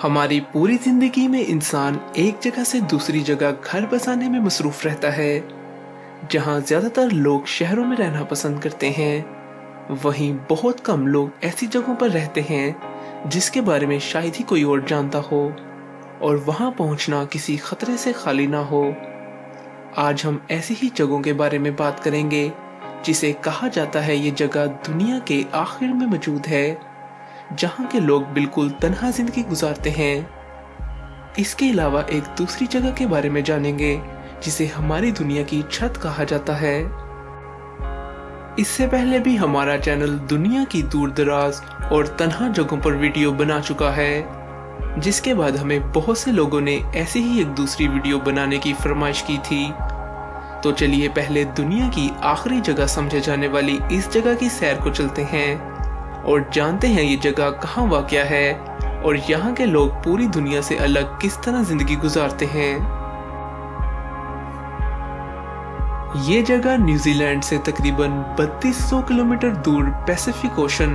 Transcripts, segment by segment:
हमारी पूरी जिंदगी में इंसान एक जगह से दूसरी जगह घर बसाने में मसरूफ रहता है। जहाँ ज्यादातर लोग शहरों में रहना पसंद करते हैं, वहीं बहुत कम लोग ऐसी जगहों पर रहते हैं जिसके बारे में शायद ही कोई और जानता हो और वहां पहुंचना किसी खतरे से खाली ना हो। आज हम ऐसी ही जगहों के बारे में बात करेंगे जिसे कहा जाता है ये जगह दुनिया के आखिर में मौजूद है, जहाँ के लोग बिल्कुल तन्हा जिंदगी गुजारते हैं। इसके अलावा एक दूसरी जगह के बारे में जानेंगे जिसे हमारी दुनिया की छत कहा जाता है। इससे पहले भी हमारा चैनल दुनिया की दूर दराज और तन्हा जगहों पर वीडियो बना चुका है, जिसके बाद हमें बहुत से लोगों ने ऐसे ही एक दूसरी वीडियो बनाने की फरमाइश की थी। तो चलिए पहले दुनिया की आखिरी जगह समझे जाने वाली इस जगह की सैर को चलते हैं और जानते हैं ये जगह कहाँ वाक़या है और यहाँ के लोग पूरी दुनिया से अलग किस तरह जिंदगी गुजारते हैं। ये जगह न्यूजीलैंड से तकरीबन 3200 किलोमीटर दूर पैसिफिक ओशन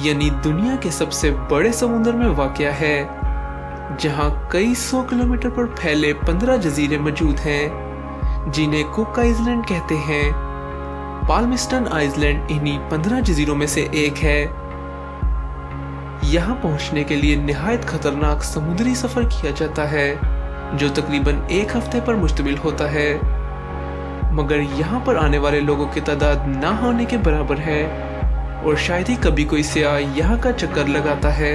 यानी दुनिया के सबसे बड़े समुद्र में वाक़या है, जहाँ कई 100 किलोमीटर पर फैले 15 जजीरे मौजूद हैं जिन्हें कुक आइलैंड कहते हैं। पाल्मस्टन आइलैंड इन्हीं 15 जजीरों में से एक है। यहाँ पहुंचने के लिए निहायत खतरनाक समुद्री सफर किया जाता है जो तकरीबन एक हफ्ते पर मुश्तमिल होता है, मगर यहाँ पर आने वाले लोगों की तादाद ना होने के बराबर है और शायद ही कभी कोई सियाह यहाँ का चक्कर लगाता है।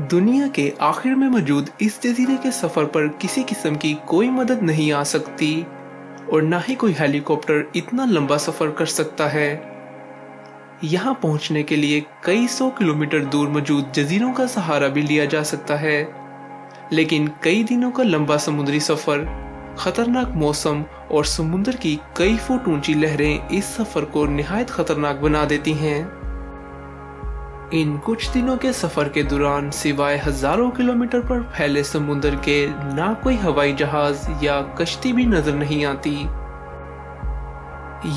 दुनिया के आखिर में मौजूद इस जजीरे के सफर पर किसी किस्म की कोई मदद नहीं आ सकती और ना ही कोई हेलीकॉप्टर इतना लंबा सफर कर सकता है। यहाँ पहुँचने के लिए कई 100 किलोमीटर दूर मौजूद जजीरों का सहारा भी लिया जा सकता है, लेकिन कई दिनों का लंबा समुद्री सफर, खतरनाक मौसम और समुद्र की कई फुट ऊंची लहरें इस सफर को निहायत खतरनाक बना देती हैं। इन कुछ दिनों के सफर के दौरान सिवाय हजारों किलोमीटर पर फैले समुद्र के ना कोई हवाई जहाज या कश्ती भी नजर नहीं आती।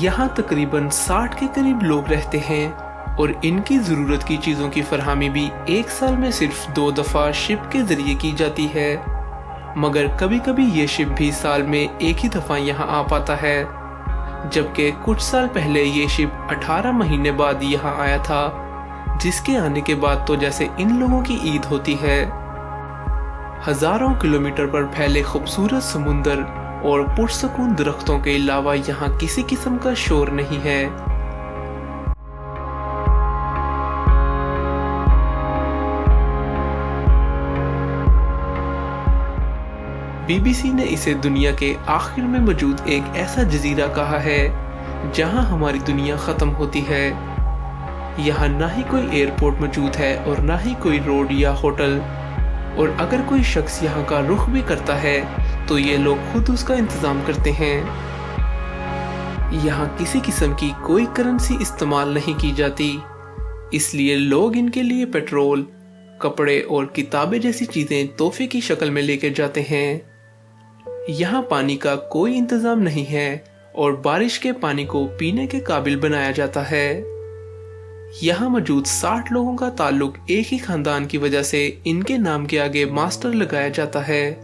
यहाँ तकरीबन 60 के करीब लोग रहते हैं और इनकी जरूरत की चीजों की फरहमी भी एक साल में सिर्फ 2 दफा शिप के जरिए की जाती है, मगर कभी कभी ये शिप भी साल में एक ही दफा यहाँ आ पाता है, जबकि कुछ साल पहले ये शिप 18 महीने बाद यहाँ आया था, जिसके आने के बाद तो जैसे इन लोगों की ईद होती है। हजारों किलोमीटर पर फैले खूबसूरत समुंदर और पुरसकून दरख्तों के अलावा यहाँ किसी किस्म का शोर नहीं है। बीबीसी ने इसे दुनिया के आखिर में मौजूद एक ऐसा जजीरा कहा है जहाँ हमारी दुनिया खत्म होती है। यहाँ ना ही कोई एयरपोर्ट मौजूद है और ना ही कोई रोड या होटल, और अगर कोई शख्स यहाँ का रुख भी करता है तो ये लोग खुद उसका इंतजाम करते हैं। यहाँ किसी किस्म की कोई करेंसी इस्तेमाल नहीं की जाती, इसलिए लोग इनके लिए पेट्रोल, कपड़े और किताबें जैसी चीजें तोहफे की शक्ल में लेकर जाते हैं। यहाँ पानी का कोई इंतजाम नहीं है और बारिश के पानी को पीने के काबिल बनाया जाता है। यहाँ मौजूद 60 लोगों का ताल्लुक एक ही खानदान की वजह से इनके नाम के आगे मास्टर लगाया जाता है,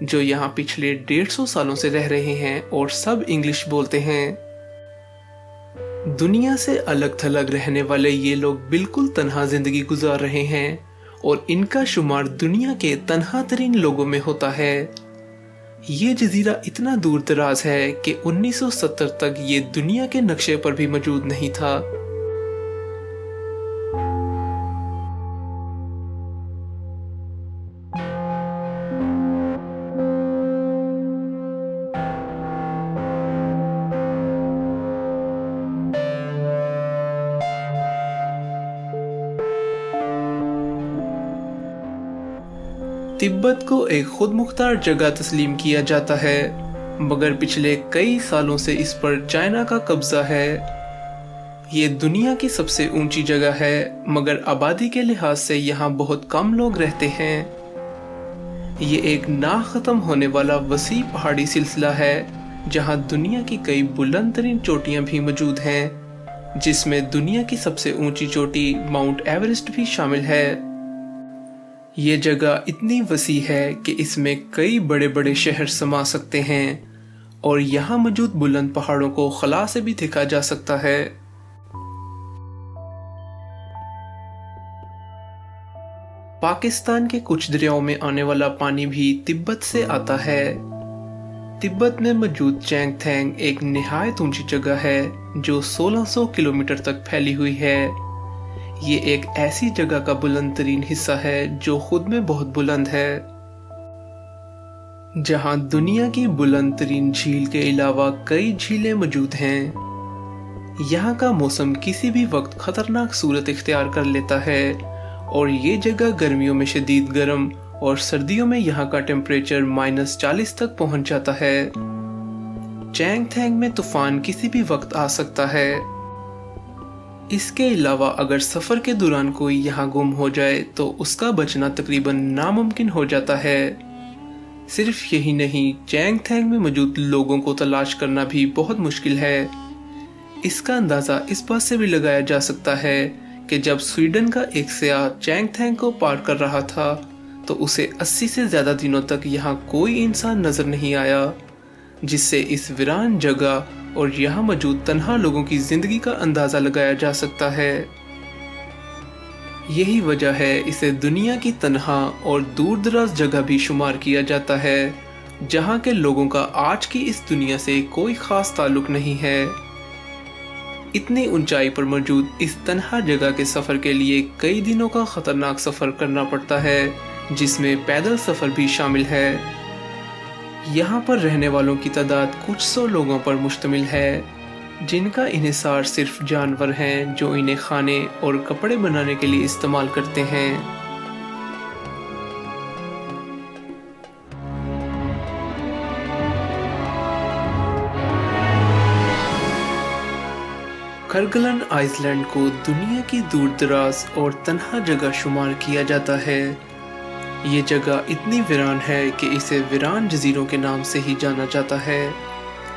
जो यहाँ पिछले 150 सालों से रह रहे हैं और सब इंग्लिश बोलते हैं। दुनिया से अलग थलग रहने वाले ये लोग बिल्कुल तन्हा जिंदगी गुजार रहे हैं और इनका शुमार दुनिया के तन्हा तरीन लोगों में होता है। ये जजीरा इतना दूर दराज है कि 1970 तक ये दुनिया के नक्शे पर भी मौजूद नहीं था। तिब्बत को एक खुद मुख्तार जगह तस्लीम किया जाता है, मगर पिछले कई सालों से इस पर चाइना का कब्जा है। ये दुनिया की सबसे ऊंची जगह है, मगर आबादी के लिहाज से यहाँ बहुत कम लोग रहते हैं। ये एक ना खत्म होने वाला वसी पहाड़ी सिलसिला है जहाँ दुनिया की कई बुलंद तरीन चोटियाँ भी मौजूद हैं, जिसमें दुनिया की सबसे ऊंची चोटी माउंट एवरेस्ट भी शामिल है। ये जगह इतनी वसी है कि इसमें कई बड़े बड़े शहर समा सकते हैं और यहाँ मौजूद बुलंद पहाड़ों को खला से भी देखा जा सकता है। पाकिस्तान के कुछ दरियाओं में आने वाला पानी भी तिब्बत से आता है। तिब्बत में मौजूद चैंगथैंग एक निहायत ऊंची जगह है जो 1600 किलोमीटर तक फैली हुई है। ये एक ऐसी जगह का बुलंद तरीन हिस्सा है जो खुद में बहुत बुलंद है, जहां दुनिया की बुलंद तरीन झील के अलावा कई झीलें मौजूद हैं। यहाँ का मौसम किसी भी वक्त खतरनाक सूरत इख्तियार कर लेता है और ये जगह गर्मियों में शदीद गर्म और सर्दियों में यहाँ का टेम्परेचर -40 तक पहुंच जाता है। चैंगथैंग में तूफान किसी भी वक्त आ सकता है। इसके अलावा अगर सफर के दौरान कोई यहाँ गुम हो जाए तो उसका बचना तकरीबन नामुमकिन हो जाता है। सिर्फ यही नहीं, चैंगथैंग में मौजूद लोगों को तलाश करना भी बहुत मुश्किल है। इसका अंदाजा इस बात से भी लगाया जा सकता है कि जब स्वीडन का एक सयाह चैंगथैंग को पार कर रहा था तो उसे 80 से ज्यादा दिनों तक यहाँ कोई इंसान नजर नहीं आया, जिससे इस वीरान जगह और यहाँ मौजूद तन्हा लोगों की जिंदगी का अंदाजा लगाया जा सकता है। यही वजह है इसे दुनिया की तन्हा और दूर दराज जगह भी शुमार किया जाता है, जहाँ के लोगों का आज की इस दुनिया से कोई खास ताल्लुक नहीं है। इतनी ऊंचाई पर मौजूद इस तन्हा जगह के सफर के लिए कई दिनों का खतरनाक सफर करना पड़ता है, जिसमें पैदल सफर भी शामिल है। यहाँ पर रहने वालों की तादाद कुछ 100 लोगों पर मुश्तमिल है, जिनका इन्हिसार सिर्फ जानवर हैं जो इन्हें खाने और कपड़े बनाने के लिए इस्तेमाल करते हैं। खरगलन आइसलैंड को दुनिया की दूर दराज और तन्हा जगह शुमार किया जाता है। ये जगह इतनी वीरान है कि इसे वीरान जजीरों के नाम से ही जाना जाता है,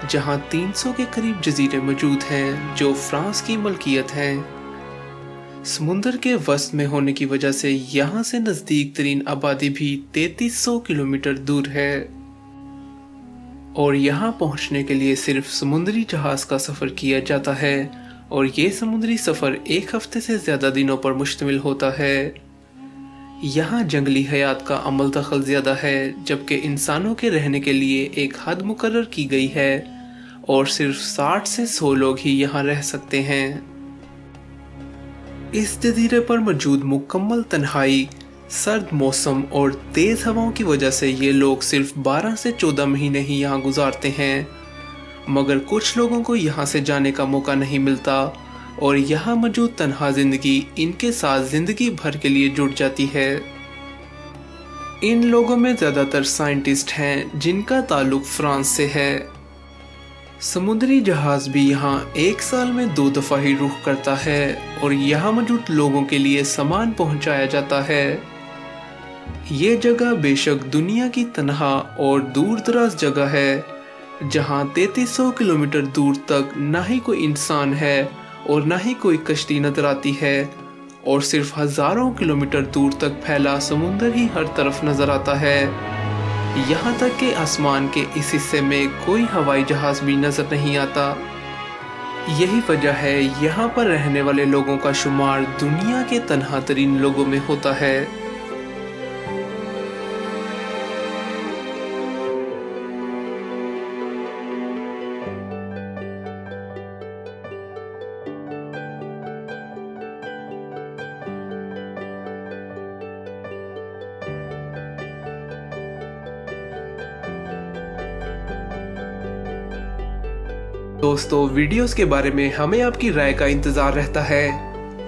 जहां 300 के करीब जजीरे मौजूद हैं जो फ्रांस की मलकियत हैं। समुंदर के वस्त में होने की वजह से यहाँ से नजदीक तरीन आबादी भी 3300 किलोमीटर दूर है और यहाँ पहुँचने के लिए सिर्फ समुद्री जहाज का सफर किया जाता है और ये समुद्री सफर 1 हफ्ते से ज्यादा दिनों पर मुश्तमिल होता है। यहाँ जंगली हयात का अमल दखल ज्यादा है, जबकि इंसानों के रहने के लिए एक हद मुकर्रर की गई है और सिर्फ 60 से 100 लोग ही यहाँ रह सकते हैं। इस जजीरे पर मौजूद मुकम्मल तन्हाई, सर्द मौसम और तेज हवाओं की वजह से ये लोग सिर्फ 12 से 14 महीने ही यहाँ गुजारते हैं, मगर कुछ लोगों को यहाँ से जाने का मौका नहीं मिलता और यहाँ मौजूद तन्हा जिंदगी इनके साथ जिंदगी भर के लिए जुड़ जाती है। इन लोगों में ज्यादातर साइंटिस्ट हैं जिनका ताल्लुक फ्रांस से है। समुद्री जहाज भी यहाँ 1 साल में 2 दफा ही रुख करता है और यहाँ मौजूद लोगों के लिए सामान पहुँचाया जाता है। ये जगह बेशक दुनिया की तन्हा और दूर दराज जगह है, जहाँ 3300 किलोमीटर दूर तक ना ही कोई इंसान है और ना ही कोई कश्ती नजर आती है और सिर्फ हजारों किलोमीटर दूर तक फैला समुंदर ही हर तरफ नजर आता है। यहाँ तक कि आसमान के इस हिस्से में कोई हवाई जहाज भी नजर नहीं आता। यही वजह है यहाँ पर रहने वाले लोगों का शुमार दुनिया के तन्हा तरीन लोगों में होता है। दोस्तों, वीडियोस के बारे में हमें आपकी राय का इंतजार रहता है।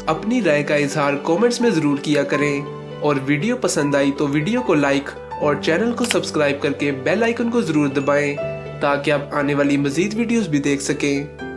अपनी राय का इजहार कमेंट्स में जरूर किया करें और वीडियो पसंद आई तो वीडियो को लाइक और चैनल को सब्सक्राइब करके बेल आइकन को जरूर दबाएं ताकि आप आने वाली मजीद वीडियोस भी देख सकें।